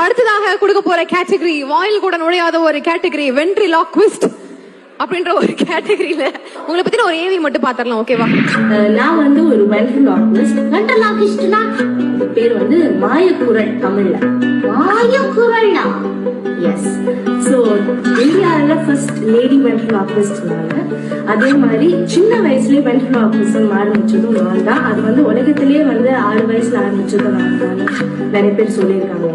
அடுத்ததாக கொடுக்க போற கேட்டகரி வாயில் கூட நுழையாத ஒரு கேட்டகரி வென்ட்ரிலாக்விஸ்ட் அப்படின்ற ஒரு கேட்டகரியில உங்களை பத்தி ஒரு ஏவி மட்டும் பாத்திரலாம். ஓகேவா? நான் வந்து ஒரு வென்ட்ரிலாக்விஸ்ட்னா பேர் வந்து மாயக்குரல். தமிழ்ல மாயக்குரல்னா எஸ். சோ இந்தியாவில ஃபர்ஸ்ட் லேடி வென்ட்ரிலாக்விஸ்ட் நாங்க. அதே மாதிரி சின்ன வயசுலயே வென்ட்ரிலாக்விஸ்ட் ஆரம்பிச்சதும் நான் தான். அது வந்து உலகத்திலேயே வந்து 6 வயசுல ஆரம்பிச்சதும் நான் தான். நிறைய பேர் சொல்லியிருக்காங்க.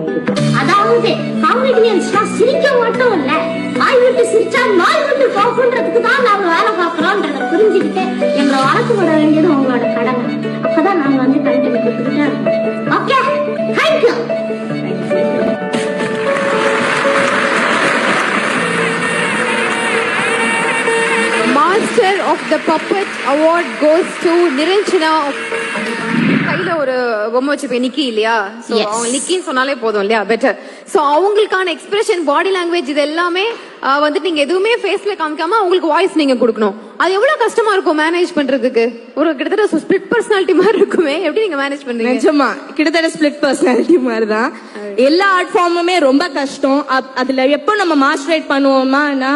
அதாவது காமெடியன்ஸ்னா சிரிக்க மட்டும் இல்ல, வாய் விட்டு சிரிச்சா நாய் விட்டு போகுன்றதுக்கு தான் நாங்க வேலை பார்க்கறோம்ன்றத புரிஞ்சுக்கிட்டு எங்களை வளர்த்து விட வேண்டியது உங்களோட கடமை. அப்பதான் நாங்க வந்து கண்டென்ட் கொடுத்துக்கிட்டே இருக்கோம். Okay, thank you. Master of the puppet award goes to Niranjana. கையில ஒரு பொம்மை வச்சிருப்பேன், நிக்கி இல்லையா? சோ அவங்க நிக்கின்னு சொன்னாலே போதும் இல்லையா? பெட்டர். சோ அவங்களுக்கான எக்ஸ்பிரஷன், பாடி லாங்குவேஜ் இது எல்லாமே வந்துட்டு நீங்க எதுவுமே ஃபேஸ்ல காமிக்காம அவங்களுக்கு வாய்ஸ் நீங்க கொடுக்கணும். அது எவ்வளவு கஷ்டமா இருக்கும் மேனேஜ் பண்றதுக்கு? ஒரு கிட்டத்தட்ட ஸ்பிளிட் பர்சனாலிட்டி மாதிரி இருக்குமே, எப்படி நீங்க மேனேஜ் பண்றீங்க? நிஜமா கிட்டத்தட்ட ஸ்பிளிட் பர்சனாலிட்டி மாதிரி தான். எல்லா ஆர்ட் ஃபார்முமே ரொம்ப கஷ்டம். அதுல எப்போ நம்ம மாஸ்டரேட் பண்ணுவோமானா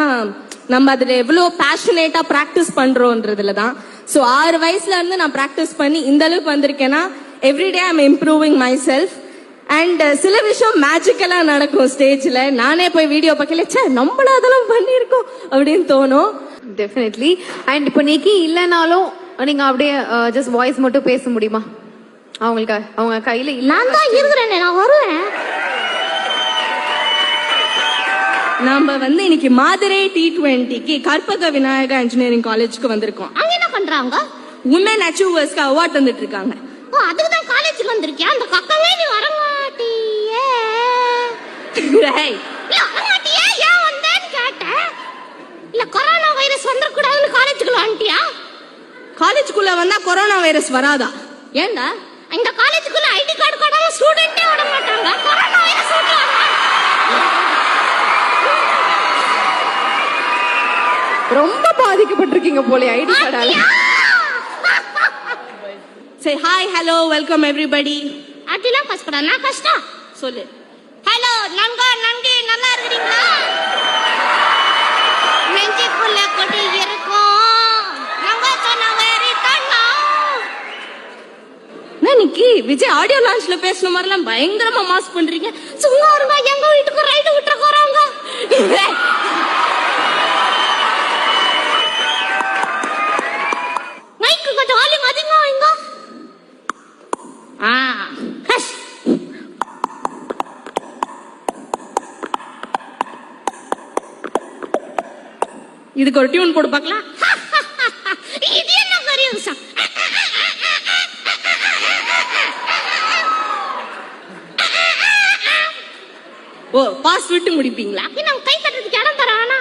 நம்ம அதுல எவ்வளவு பேஷனேட்டா பிராக்டிஸ் பண்றோம்ன்றதுல தான். சோ 6 வயசுல இருந்து நான் பிராக்டிஸ் பண்ணி இந்த அளவுக்கு வந்திருக்கேன்னா everyday I am improving my self. And சில விஷயம் மேஜிக்கலா நடக்கும் ஸ்டேஜ்ல. நானே போய் வீடியோ பார்க்கல, சே நம்மள அதெல்லாம் பண்ணிருக்கோம் அப்படின்னு தோணும். டெஃபினெட்லி. அண்ட் இப்போ நிக்கி இல்லைனாலும் நீங்க அப்படியே ஜஸ்ட் வாய்ஸ் மட்டும் பேச முடியுமா அவங்களுக்கு? அவங்க கையில நான் தான் இருக்கிறேன், நான் வருவேன். நாம வந்து இன்னைக்கு மாதுரை T20க்கு கற்பக விநாயகா இன்ஜினியரிங் காலேஜ்க்கு வந்திருக்கோம். அங்க என்ன பண்றாங்க? உமன் அச்சீவர்ஸ்க்கு அவார்ட் வந்துட்டு இருக்காங்க. ஓ, அதுக்கு தான் காலேஜுக்கு வந்திருக்கியா? அந்த கக்கவே நீ வரமாட்டியே. இல்ல வரமாட்டியே, ஏன் வந்தேன்னு கேட்டேன். இல்ல கொரோனா வைரஸ் வந்துடக்கூடாதுன்னு காலேஜுக்குள்ள வந்துட்டியா? காலேஜுக்குள்ள வந்தா கொரோனா வைரஸ் வராதா? ஏண்டா இந்த காலேஜுக்குள்ள ஐடி கார்டு போடாம ஸ்டூடெண்டே விட மாட்டாங்க. கொரோனா வைரஸ் வரலாம். ரொம்ப பாதிக்கப்பட்டிருக்கீங்க போல ID கார்டால. Say hi, hello, welcome everybody. அப்படிலாம் கஷ்டப்படா, நான் கஷ்டம் சொல்லு. ஹலோ நங்க நங்கி, நல்லா இருக்கீங்களா? நெஞ்சுக்குள்ள கொடி இருக்கும் நங்க சொன்ன வேறி கண்ணா. இன்னைக்கு விஜய் ஆடியோ லான்ச்ல பேசுன மாதிரிலாம் பயங்கரமா மாஸ் பண்றீங்க. சும்மா இருங்க, எங்க வீட்டுக்கு ரைடு விட்டுற போறாங்க. மைக்கு கொஞ்சம் வால்யூம் அதிகமா வைங்க. இதுக்கு ஒரு டியூன் போட்டு பார்க்கலாம். இது என்ன பெரிய விஷயம்? ஓ, பாஸ் விட்டு முடிப்பீங்களா? நான் கை தட்டுறதுக்கு இடம் தரானா?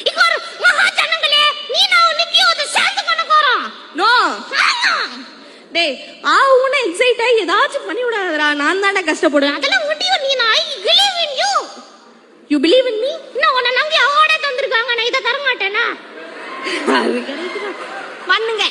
இப்போ ஒரு மகா ஜனங்களே, நீ நான் நிக்கி ஒரு சேர்ந்து பண்ண போறோம். நோ டேய், ஆவுன எக்ஸைட் ஆகி ஏதாச்சும் பண்ணி விடாதடா. நான் தானே கஷ்டப்படுவேன். அதெல்லாம் முடியும். நீ நான் I believe in you. You believe in me? நான் உன்னை நம்பி அவார்டே தந்திருக்காங்க, நான் இதை தர மாட்டேனா? அது கரெக்ட் தான். பண்ணுங்க.